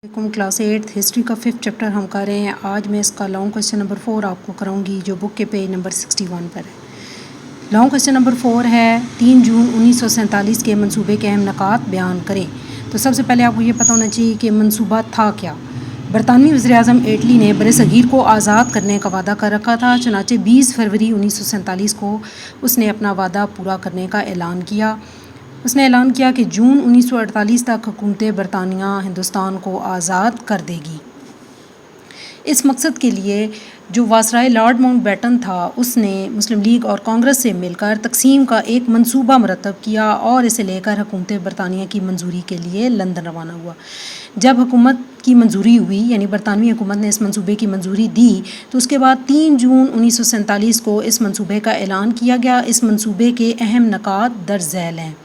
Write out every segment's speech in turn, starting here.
Class 8 history का 5th chapter हम कर रहे हैं। आज मैं इसका लॉन्ग क्वेश्चन नंबर 4 आपको कराऊंगी जो बुक के पेज नंबर 61 पर है। लॉन्ग क्वेश्चन नंबर 4 है 3 जून 1947 के मंसूबे के अहम नकात बयान करें। तो सबसे पहले आपको ये पता होना चाहिए कि मंसूबा था क्या। बरतानवी वज़ीर-ए-आज़म एटली ने बरसगीर को आज़ाद करने का वादा कर रखा था। चुनांचे 20 फरवरी 1947 को उसने अपना वादा पूरा करने का ऐलान किया। उसने ऐलान किया कि जून 1948 तक हुकूमत बरतानिया हिंदुस्तान को आज़ाद कर देगी। इस मकसद के लिए जो वासराय लॉर्ड माउंटबेटन था उसने मुस्लिम लीग और कांग्रेस से मिलकर तकसीम का एक मंसूबा मरतब किया और इसे लेकर हुकूमत बरतानिया की मंजूरी के लिए लंदन रवाना हुआ। जब हुकूमत की मंजूरी हुई यानी बरतानवी हुकूमत ने इस मंसूबे की मंजूरी दी तो उसके बाद 3 जून 1947 को इस मंसूबे का ऐलान किया गया। इस मंसूबे के अहम नकात दर्ज झैल हैं।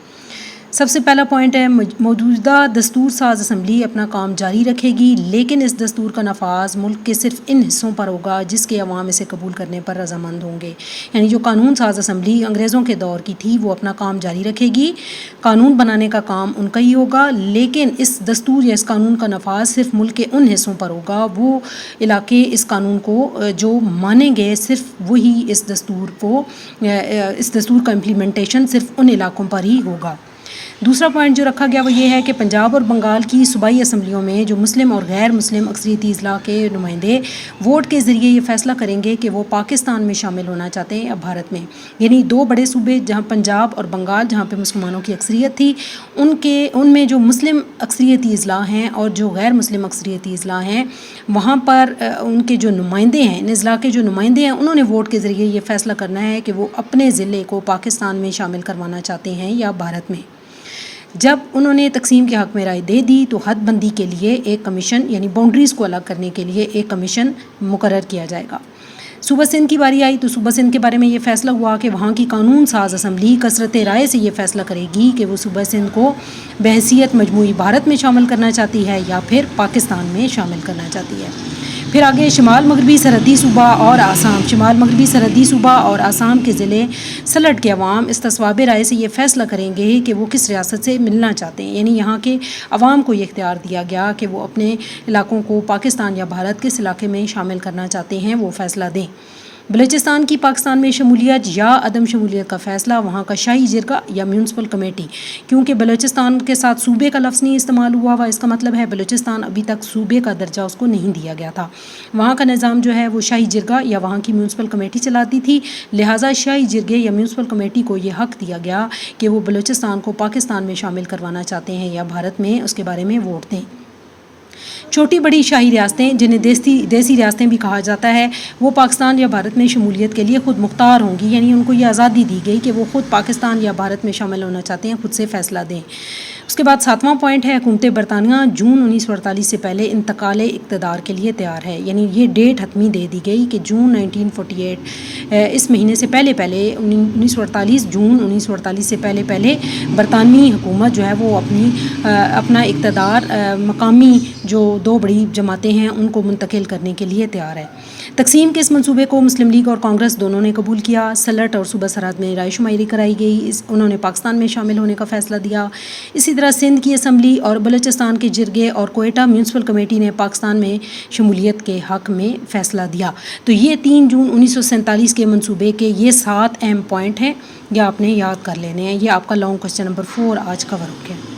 सबसे पहला पॉइंट है मौजूदा दस्तूर साज असम्बली अपना काम जारी रखेगी, लेकिन इस दस्तूर का नफाज मुल्क के सिर्फ इन हिस्सों पर होगा जिसके अवाम इसे कबूल करने पर रजामंद होंगे। यानी जो कानून साज असम्बली अंग्रेज़ों के दौर की थी वो अपना काम जारी रखेगी, कानून बनाने का काम उनका ही होगा, लेकिन इस दस्तूर या इस कानून का नफाज सिर्फ मुल्क के उन हिस्सों पर होगा। वो इलाके इस कानून को जो मानेंगे सिर्फ वही इस दस्तूर का इम्प्लीमेंटेशन सिर्फ उन इलाकों पर ही होगा। दूसरा पॉइंट जो रखा गया वो ये है कि पंजाब और बंगाल की सूबाई असम्बलियों में जो मुस्लिम और गैर मुस्लिम अक्सरियती अज़ला के नुमाइंदे वोट के ज़रिए ये फ़ैसला करेंगे कि वो पाकिस्तान में शामिल होना चाहते हैं या भारत में। यानी दो बड़े सूबे जहाँ पंजाब और बंगाल जहाँ पे मुसलमानों की अक्सरियत थी उनमें जो मुस्लिम अक्सरियती अज़ला हैं और जो गैर मुस्लिम अक्सरियती अज़ला हैं वहाँ पर उनके जो नुमाइंदे हैं इन अज़ला के जो नुमाइंदे हैं उन्होंने वोट के ज़रिए ये फ़ैसला करना है कि वो अपने ज़िले को पाकिस्तान में शामिल करवाना चाहते हैं या भारत में। जब उन्होंने तकसीम के हक़ में राय दे दी तो हद बंदी के लिए एक कमीशन यानी बाउंड्रीज़ को अलग करने के लिए एक कमीशन मुकर्रर किया जाएगा। सूबा सिंध की बारी आई तो सूबा सिंध के बारे में ये फ़ैसला हुआ कि वहाँ की कानून साज असम्बली कसरत राय से ये फ़ैसला करेगी कि वो सूबा सिंध को बहसीत मजमूई भारत में शामिल करना चाहती है या फिर पाकिस्तान में शामिल करना चाहती है। फिर आगे शुमाल मगरबी सरहदी सूबा और आसाम। शुमाल मगरबी सरहदी सूबा और आसाम के ज़िले सलट के अवाम इस तस्वाब राय से ये फ़ैसला करेंगे कि वो किस रियासत से मिलना चाहते हैं। यानी यहाँ के अवाम को ये इख्तियार दिया गया कि वो अपने इलाकों को पाकिस्तान या भारत किस इलाके में शामिल करना चाहते हैं वो फ़ैसला दें। बलूचिस्तान की पाकिस्तान में शमूलियत या अदम शमूलियत का फ़ैसला वहाँ का शाही जिरगा या म्यूनसिपल कमेटी, क्योंकि बलूचिस्तान के साथ सूबे का लफ्ज़ नहीं इस्तेमाल हुआ हुआ, इसका मतलब है बलूचिस्तान अभी तक सूबे का दर्जा उसको नहीं दिया गया था। वहाँ का निज़ाम जो है वो शाही जिरगा या वहाँ की म्यूनसिपल कमेटी चलाती थी, लिहाजा शाही जिरगे या म्यूनसिपल कमेटी को ये हक़ दिया गया कि वो बलूचिस्तान को पाकिस्तान में शामिल करवाना चाहते हैं या भारत में, उसके बारे में वोट दें। छोटी बड़ी शाही रियासतें जिन्हें देसी रियासतें भी कहा जाता है वो पाकिस्तान या भारत में शमूलियत के लिए ख़ुद मुख्तार होंगी। यानी उनको ये आज़ादी दी गई कि वो ख़ुद पाकिस्तान या भारत में शामिल होना चाहते हैं, ख़ुद से फ़ैसला दें। उसके बाद 7वां पॉइंट है हुकूमत बरतानिया जून 1948 से पहले इंतकाल इक़्तिदार के लिए तैयार है। यानी ये डेट हतमी दे दी गई कि जून 1948 इस महीने से पहले 1948 जून 1948 से पहले बरतानवी हुकूमत जो है वो अपना इक़्तिदार मकामी जो दो बड़ी जमातें हैं उनको मुंतकिल करने के लिए तैयार है। तकसीम के इस मंसूबे को मुस्लिम लीग और कांग्रेस दोनों ने कबूल किया। सलट और सूबा सरहद में रायशुमारी कराई गई, उन्होंने पाकिस्तान में शामिल होने का फ़ैसला दिया। इसी तरह सिंध की असम्बली और बलूचिस्तान के जिरगे और कोयटा म्यूनसिपल कमेटी ने पाकिस्तान में शमूलियत के हक़ में फ़ैसला दिया। तो ये 3 जून 1947 के मंसूबे के ये 7 अहम पॉइंट हैं, ये आपने याद कर लेने हैं। ये आपका लॉन्ग क्वेश्चन नंबर 4 आज कवर हो गया।